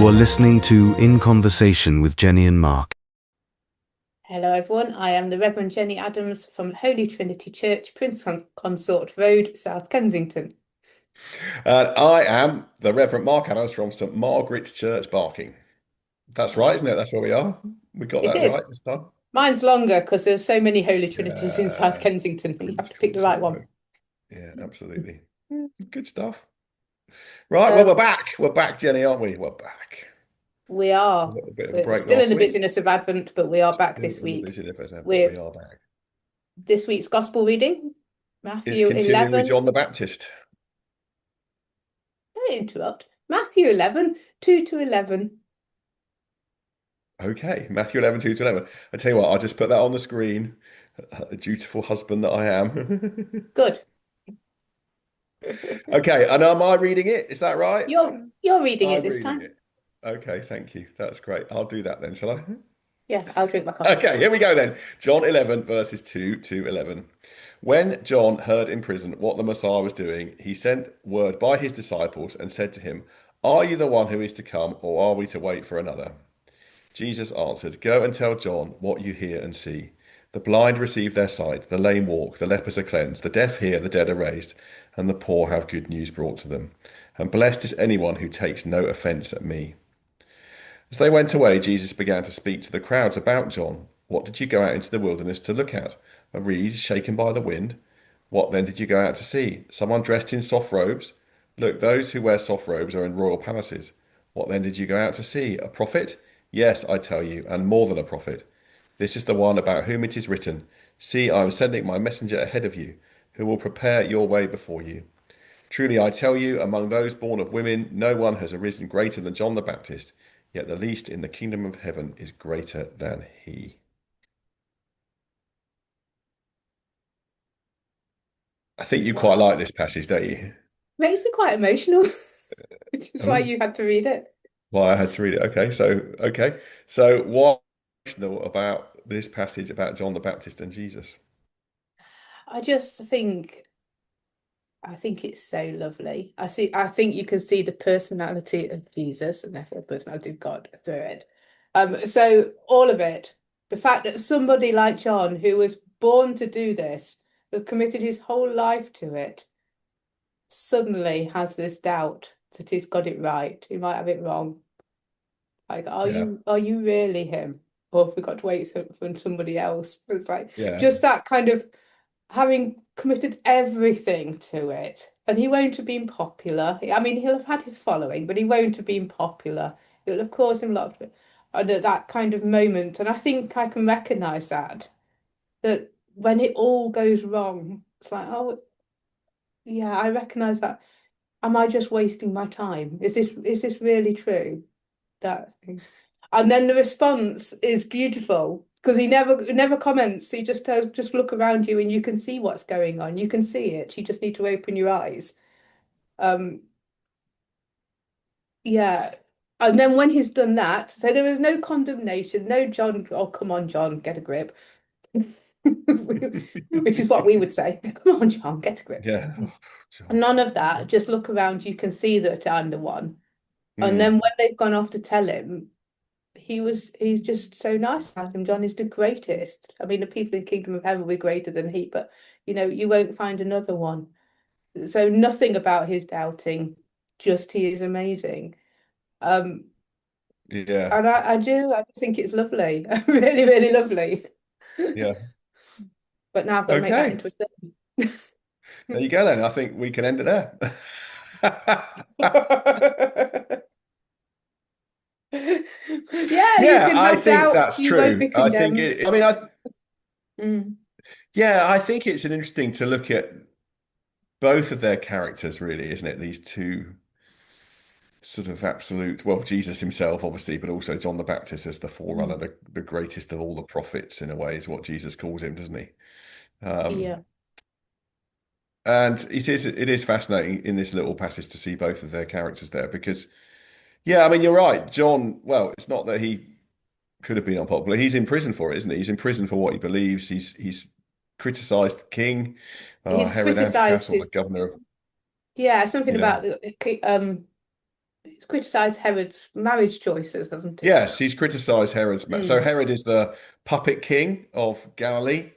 You are listening to In Conversation with Jennie and Mark. Hello, everyone. I am the Reverend Jennie Adams from Holy Trinity Church, Prince Consort Road, South Kensington. I am the Reverend Mark Adams from St Margaret's Church, Barking. That's right, isn't Wow. it? That's where we are. We got It that is. right this time. Mine's longer because there's so many Holy Trinities in South Yeah, Kensington. You have Queen's to pick the right one. Consort. Yeah, absolutely. Good stuff. Right, well, Um, we're back. We're back, Jenny, aren't we? We're back. we A are. little bit of a We're break still in last the week. busyness of Advent, but we are back Still this in the week busy episode, but we with are back. this week's Gospel reading, It's Matthew continuing with 11. John the Baptist. Don't interrupt. Matthew 11, 2 to 11. Okay, Matthew 11, 2 to 11. I tell you what, I'll just put that on the screen. A dutiful husband that I am. Good. Okay, and am I reading it? Is that right? You're reading it I'm this reading time. it. Okay, thank you. That's great. I'll do that then, shall I? Yeah, I'll drink my coffee. Okay, here we go then. John 11, verses 2 to 11. When John heard in prison what the Messiah was doing, he sent word by his disciples and said to him, "Are you the one who is to come, or are we to wait for another?" Jesus answered, "Go and tell John what you hear and see. The blind receive their sight, the lame walk, the lepers are cleansed, the deaf hear, the dead are raised, and the poor have good news brought to them. And blessed is anyone who takes no offense at me." As they went away, Jesus began to speak to the crowds about John. "What did you go out into the wilderness to look at? A reed shaken by the wind? What then did you go out to see? Someone dressed in soft robes? Look, those who wear soft robes are in royal palaces. What then did you go out to see? A prophet? Yes, I tell you, and more than a prophet. This is the one about whom it is written, 'See, I am sending my messenger ahead of you, who will prepare your way before you.' Truly I tell you, among those born of women, no one has arisen greater than John the Baptist, yet the least in the kingdom of heaven is greater than he." I think you quite like Wow. this passage, don't you? Makes me quite emotional, which is why Oh, you had to read it. well, I had to read it. So what emotional about this passage about John the Baptist and Jesus? I just think I think it's so lovely. I think you can see the personality of Jesus and therefore the personality of God through it. So all of it, the fact that somebody like John, who was born to do this, has committed his whole life to it, suddenly has this doubt that he's got it right. He might have it wrong. Like, Yeah, are you really him? Or have we got to wait for somebody else? It's like yeah, just that kind of having committed everything to it. And he won't have been popular. I mean, he'll have had his following, but he won't have been popular. It'll have caused him a lot of, and at that kind of moment. And I think I can recognize that when it all goes wrong, it's like, oh, yeah, I recognize that. Am I just wasting my time? Is this really true? That thing. And then the response is beautiful because he never comments. He just tells, just look around you and you can see what's going on. You can see it. You just need to open your eyes. Um, yeah. And then when he's done that, so there was no condemnation, no John, oh come on, John, get a grip. Which is what we would say. Come on, John, get a grip. yeah. Oh, John. None of that. Just look around, you can see that I'm the one. And then Mm, when they've gone off to tell him, he's just so nice about him. John is the greatest. I mean, the people in Kingdom of Heaven will be greater than he, but you won't find another one. So nothing about his doubting, just he is amazing. Um, yeah, and I think it's lovely, really, really lovely. yeah. But now I've got to make that Okay, into a there you go then. I think we can end it there. thing. Yeah, you Yeah, can I have think doubts, that's you won't true. be condemned. Mm, Yeah, I think it's an interesting to look at both of their characters, really, isn't it? These two sort of absolute, well, Jesus himself, obviously, but also John the Baptist as the forerunner, mm. the greatest of all the prophets, in a way, is what Jesus calls him, doesn't he? Um, Yeah, and it is fascinating in this little passage to see both of their characters there because, yeah, I mean, you're right. John, well, it's not that he could have been unpopular. He's in prison for it, isn't he? He's in prison for what he believes. He's criticized the king, he's Herod criticised Antipas, or the his governor of, yeah something you know, about He's criticised Herod's marriage choices, hasn't he? Yes, he's criticised Herod's. So Mm, Herod is the puppet king of Galilee,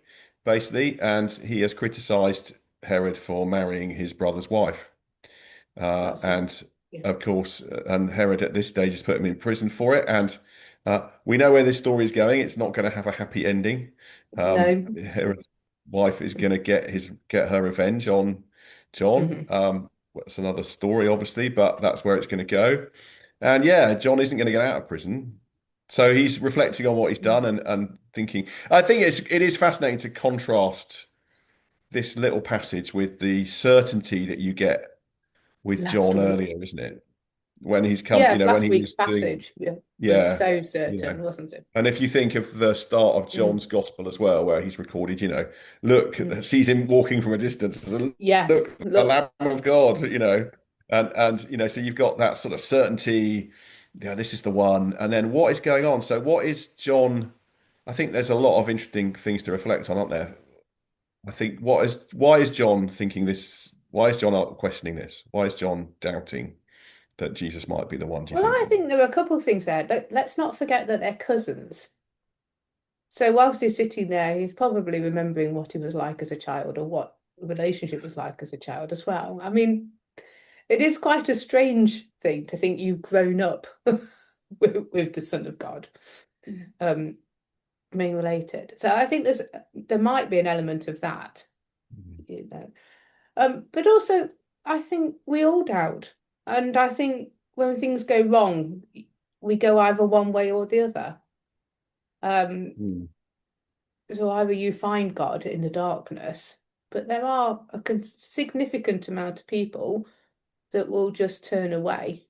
basically, and he has criticised Herod for marrying his brother's wife. that's not. And Yeah. of course, and Herod at this stage has put him in prison for it. And we know where this story is going. It's not going to have a happy ending. No. Herod's wife is going to get her revenge on John. Mhm. That's another story, obviously, but that's where it's going to go. And yeah, John isn't going to get out of prison. So he's reflecting on what he's done and thinking. I think it is fascinating to contrast this little passage with the certainty that you get with Last John week. earlier, isn't it? When he's come, Yes, when last he week's was doing, passage was yeah, so yeah. certain, wasn't it? And if you think of the start of Mm, John's gospel as well, where he's recorded, look, mm. sees him walking from a distance, Yes, look, the look. Lamb of God, and so you've got that sort of certainty, yeah, this is the one. And then what is going on? So what is John? I think there's a lot of interesting things to reflect on, aren't there? I think why is John thinking this? Why is John questioning this? Why is John doubting that Jesus might be the one, do you Well, I think? think there are a couple of things there. Let's not forget that they're cousins. So whilst he's sitting there, he's probably remembering what he was like as a child or what the relationship was like as a child as well. I mean, it is quite a strange thing to think you've grown up with the Son of God, um, being related. So I think there might be an element of that, you know. But also I think we all doubt. And I think when things go wrong, we go either one way or the other. Um, Mm. so either you find God in the darkness, but there are a significant amount of people that will just turn away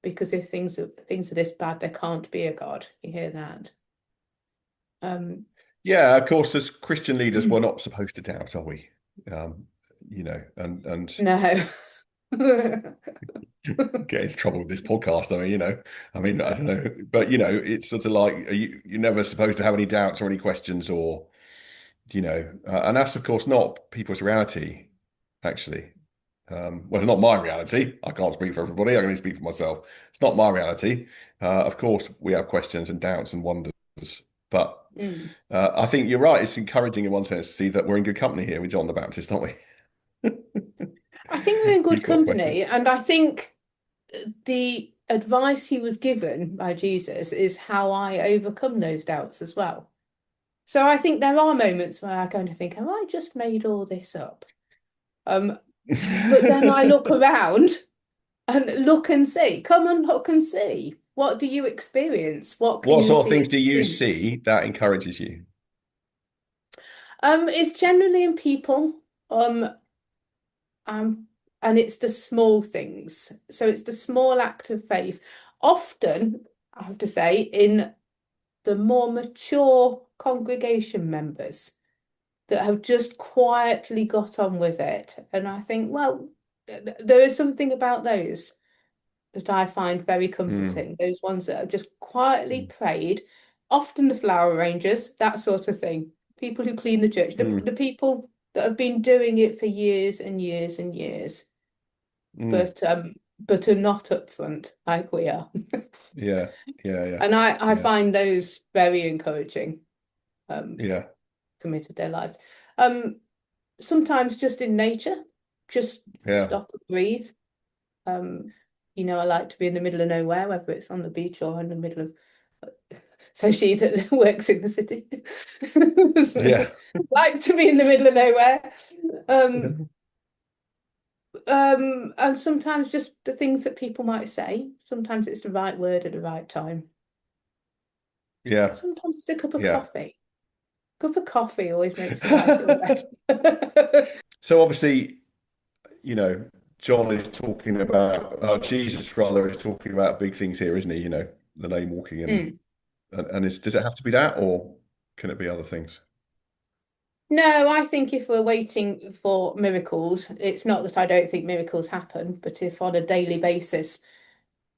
because if things are this bad, there can't be a God. You hear that? Um, Yeah, of course, as Christian leaders, we're not supposed to doubt, are we? Um, and no. get into trouble with this podcast. I don't know, but it's sort of like you're never supposed to have any doubts or any questions, or and that's of course not people's reality, actually. Well, it's not my reality. I can't speak for everybody. I can only speak for myself. It's not my reality. Of course, we have questions and doubts and wonders, but Mm. I think you're right. It's encouraging in one sense to see that we're in good company here with John the Baptist, aren't we? I think we're in good He's got questions. company, and I think the advice he was given by Jesus is how I overcome those doubts as well. So I think there are moments where I kind of think, have I just made all this up? But then I look around and look and see. Come and look and see. What do you experience? What can What you sort of see things in do you me? see that encourages you? It's generally in people. Um, um, and it's the small things. So it's the small act of faith. Often, I have to say, in the more mature congregation members that have just quietly got on with it. And I think, well, there is something about those that I find very Mm, comforting. Those ones that have just quietly prayed, often the flower arrangers, that sort of thing. People who clean the church, mm, the people that have been doing it for years and years and years, mm. but are not up front like we are. Yeah, yeah, yeah, And I yeah, find those very encouraging, um, yeah, committed their lives. Um, Sometimes just in nature, just yeah. stop and breathe. Um, I like to be in the middle of nowhere, whether it's on the beach or in the middle of. So she that works in the city, Yeah. like to be in the middle of nowhere. Um, and sometimes just the things that people might say. Sometimes it's the right word at the right time. Yeah. Sometimes it's a cup of Yeah. coffee. Cup of coffee always makes the life feel better. So obviously, you know, John is talking about Jesus rather is talking about big things here, isn't he? The lame walking Mm. and does it have to be that or can it be other things? No, I think if we're waiting for miracles, it's not that I don't think miracles happen, but if on a daily basis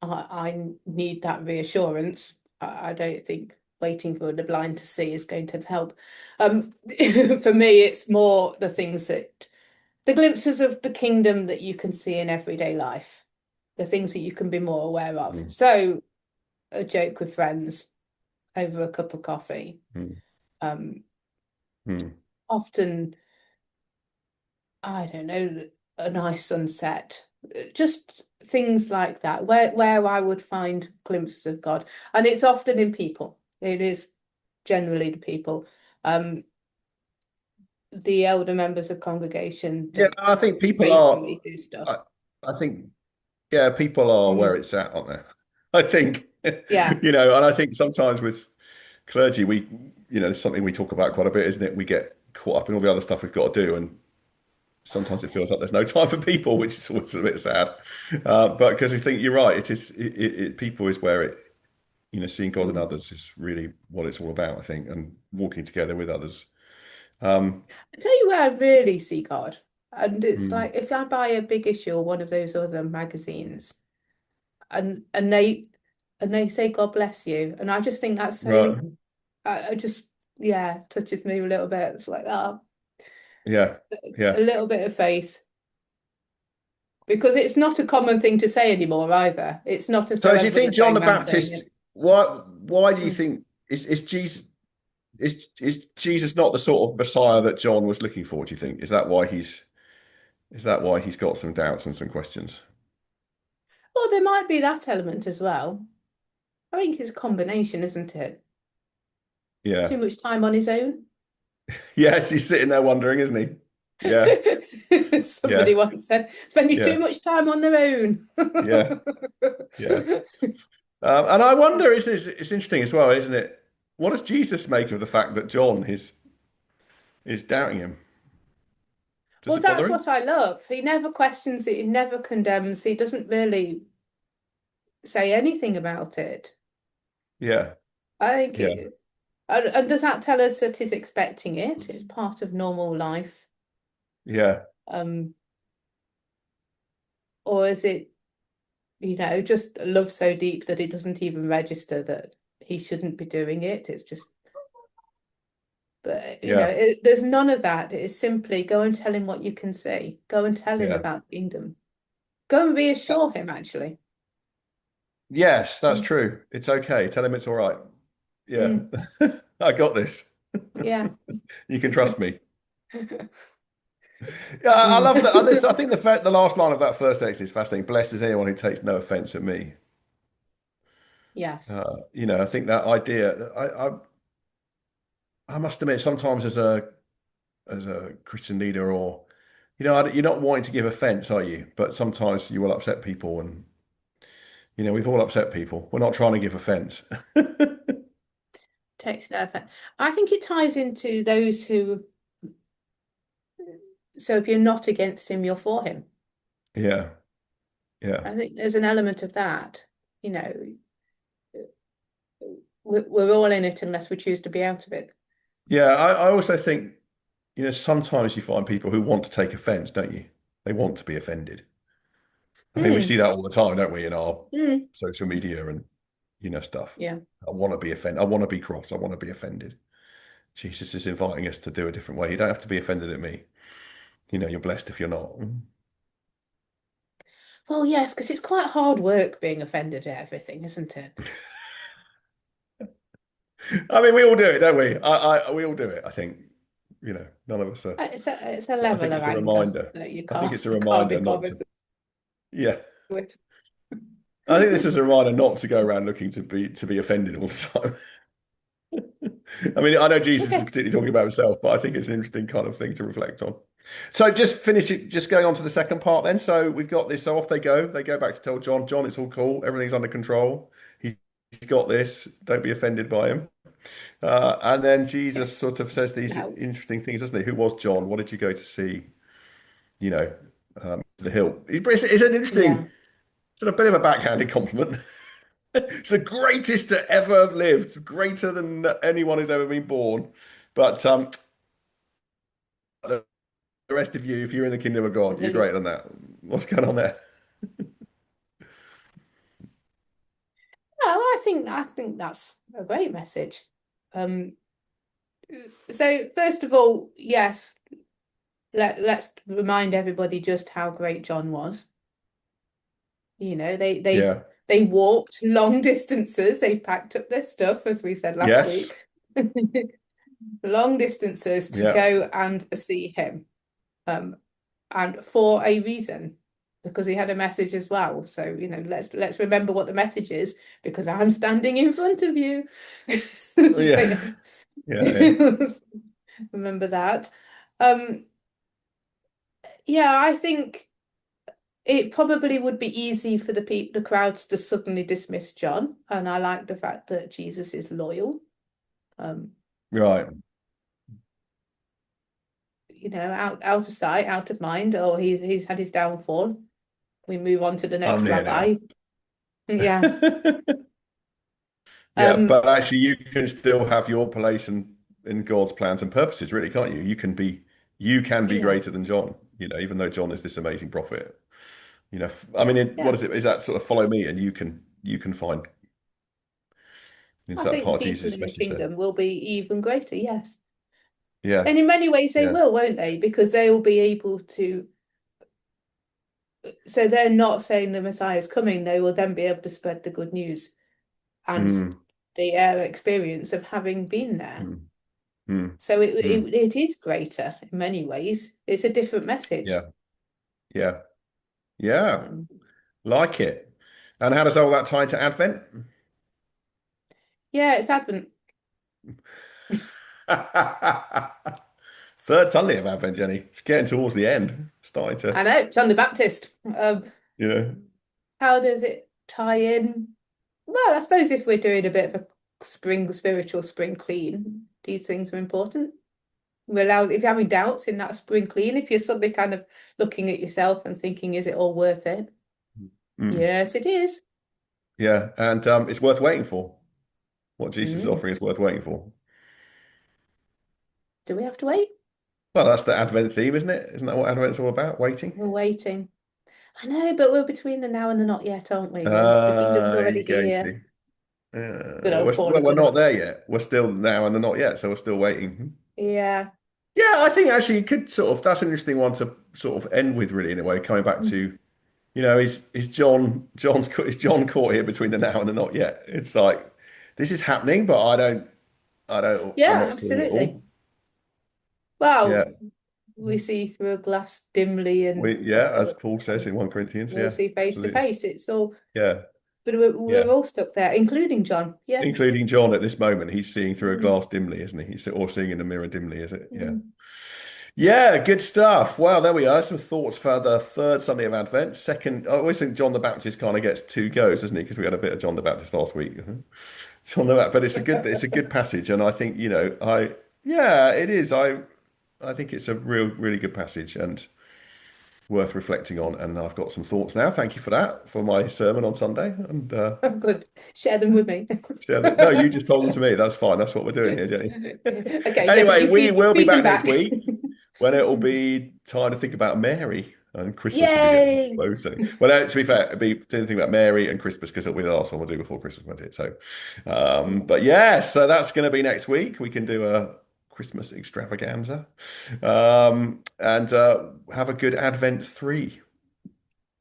I need that reassurance, I don't think waiting for the blind to see is going to help. For me, it's more the glimpses of the kingdom that you can see in everyday life. the things that you can be more aware of. Mm. So a joke with friends over a cup of coffee. Mm. Um, Mm. often, I don't know, a nice sunset, just things like that, where I would find glimpses of God. And it's often in people. It is generally the people. The elder members of congregation Yeah, that I think people are. regularly do stuff. I think, yeah, people are where Mm. it's at, aren't they? I think, Yeah. and I think sometimes with clergy, it's something we talk about quite a bit, isn't it? We get caught up in all the other stuff we've got to do, and sometimes it feels like there's no time for people, which is always a bit sad. But because I think you're right, people is where seeing God in Mm. others is really what it's all about, I think, and walking together with others. Um, I tell you where I really see God. And it's mm, like if I buy a big issue or one of those other magazines and they say God bless you. And I just think that's right. so I just yeah, touches me a little bit. It's like Yeah. a Yeah. little bit of faith. Because it's not a common thing to say anymore either. It's not as though So do you think everybody's John the going around saying Baptist, it. why do you Mm. think is Jesus is Jesus not the sort of Messiah that John was looking for, do you think? Is that why he's got some doubts and some questions? Well, there might be that element as well. I think it's a combination, isn't it? Yeah. Too much time on his own. Yes, he's sitting there wondering, isn't he? Yeah. Somebody Yeah. once said, spending too Yeah. much time on their own. Yeah. Yeah. And I wonder, it's interesting as well, isn't it? What does Jesus make of the fact that John is doubting him? Does Well, it bother that's him? what I love. He never questions it, he never condemns, he doesn't really say anything about it. Yeah. I think Yeah. and does that tell us that he's expecting it? It's part of normal life. Yeah. Um, or is it, just love so deep that it doesn't even register that he shouldn't be doing it? It's just, but Yeah. there's none of that. It is simply go and tell him what you can see. Go and tell him Yeah. about the kingdom. Go and reassure him, actually. Yes, that's Mm. true. It's okay. Tell him it's all right. Yeah. Mm. I got this. Yeah. You can trust me. Yeah, I love that. I think the last line of that first text is fascinating. Blessed is anyone who takes no offense at me. Yes. I think that idea. I must admit, sometimes as a Christian leader, or you're not wanting to give offense, are you? But sometimes you will upset people, and we've all upset people. We're not trying to give offense. Takes no offense. I think it ties into those who, so if you're not against him, you're for him. Yeah, yeah, I think there's an element of that. You know, we're all in it unless we choose to be out of it. yeah. I also think sometimes you find people who want to take offense, don't you? They want to be offended. I mean, we see Mm, that all the time, don't we, in our mm, social media and stuff. yeah. I want to be offended. I want to be cross. I want to be offended. Jesus is inviting us to do a different way. You don't have to be offended at me. You're blessed if you're not. Well, yes, because it's quite hard work being offended at everything, isn't it? I mean, we all do it, don't we? We all do it. I think, none of us are. It's a But I level think of it's a anger reminder. that you I think can't it's a you can't be reminder not to. bothered Yeah, with. I think this is a reminder not to go around looking to be offended all the time. I mean, I know Jesus is Okay. particularly talking about himself, but I think it's an interesting kind of thing to reflect on. So just going on to the second part then. So we've got this. So off they go. They go back to tell John, John, it's all cool. Everything's under control. He's got this. Don't be offended by him. And then Jesus sort of says these Now, interesting things, doesn't he? Who was John? What did you go to see? You know, the hill. It's an yeah. interesting, sort of bit of a backhanded compliment. It's the greatest to ever have lived, greater than anyone who's ever been born. But the rest of you, if you're in the kingdom of God, you're No, greater than that. What's going on there? I think that's a great message. Um, so first of all, yes, let's remind everybody just how great John was. You know, Yeah. they walked long distances. They packed up their stuff, as we said last Yes. week, long distances to Yeah. go and see him, and for a reason, because he had a message as well. So, you know, let's remember what the message is, because I'm standing in front of you. Yeah. So, Yeah. remember that. Um, yeah, I think it probably would be easy for the crowds to suddenly dismiss John, and I like the fact that Jesus is loyal. Um, Right. you know, out of sight, out of mind, or he's had his downfall. We move on to the I'm next near rabbi. now. Yeah. Yeah, Um, but actually, you can still have your place in God's plans and purposes, really, can't you? You can be yeah, greater than John. You know, even though John is this amazing prophet. You know, I mean, what yeah. is it? Is that sort of follow me, and you can find? Is I that think the part of people Jesus' in the message there? kingdom will be even greater, yes. Yeah, And in many ways they yeah, will, won't they? Because they will be able to, so they're not saying the Messiah is coming, they will then be able to spread the good news and mm, the experience of having been there. mm, mm, So mm. it is greater in many ways. It's a different message. Yeah, yeah, yeah. Um, Like it. And how does all that tie into Advent? yeah, it's Advent. Third Sunday of Advent, Jenny. It's getting towards the end. Starting I to, know, John the Baptist. you know. How does it tie in? Well, I suppose if we're doing a bit of a spiritual spring clean, these things are important. We're allowed, if you're having doubts in that spring clean, if you're suddenly kind of looking at yourself and thinking, is it all worth it? Mm. Yes, it is. Yeah, and it's worth waiting for. What Jesus is Mm. offering is worth waiting for. Do we have to wait? Well, that's the Advent theme, isn't it? Isn't that what Advent's all about? Waiting. We're waiting. I know, but we're between the now and the not yet, aren't we? The kingdom's There already you go, you here. see. Good old Well, Paulie, we're good not old. there yet. We're still now and they're not yet, so we're still waiting. Yeah. Yeah, I think actually you could sort of, that's an interesting one to sort of end with, really, in a way, coming back to, is John caught here between the now and the not yet? It's like, this is happening, but I'm Yeah, not seeing it absolutely. all. Yeah. Well, we see through a glass dimly and As whatever. Paul says in 1 Corinthians. We'll Yeah, see face to absolutely. face. It's all, Yeah, but yeah. we're all stuck there, including John. Yeah. Including John at this moment, he's seeing through a Mm. glass dimly, isn't he? Or seeing in the mirror dimly, is it? Yeah. Mm. Yeah, good stuff. Well, there we are. Some thoughts for the third Sunday of Advent. Second, I always think John the Baptist kind of gets two goes, doesn't he? Because we had a bit of John the Baptist last week. John the Baptist, but it's a good passage, and I think yeah, it is. I think it's a really good passage and worth reflecting on. And I've got some thoughts now. Thank you for that for my sermon on Sunday. And Oh, good. Share them with me. share them. No, you just told them to me. That's fine. That's what we're doing here, Jenny. Okay, yeah, but Anyway, you we will be feed them back back. next week when it will be time to think about Mary and Christmas will be getting Yay! closer. Well, to be fair, it'll be doing think about Mary and Christmas because it'll be the last one we'll do before Christmas, won't it? So, but yeah, so that's going to be next week. We can do a Christmas extravaganza, and have a good Advent 3.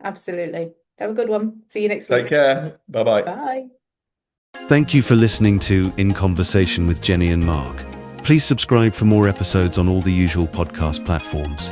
Absolutely. Have a good one. See you next Take week. care. Bye bye. Bye. Thank you for listening to In Conversation with Jennie and Mark. Please subscribe for more episodes on all the usual podcast platforms.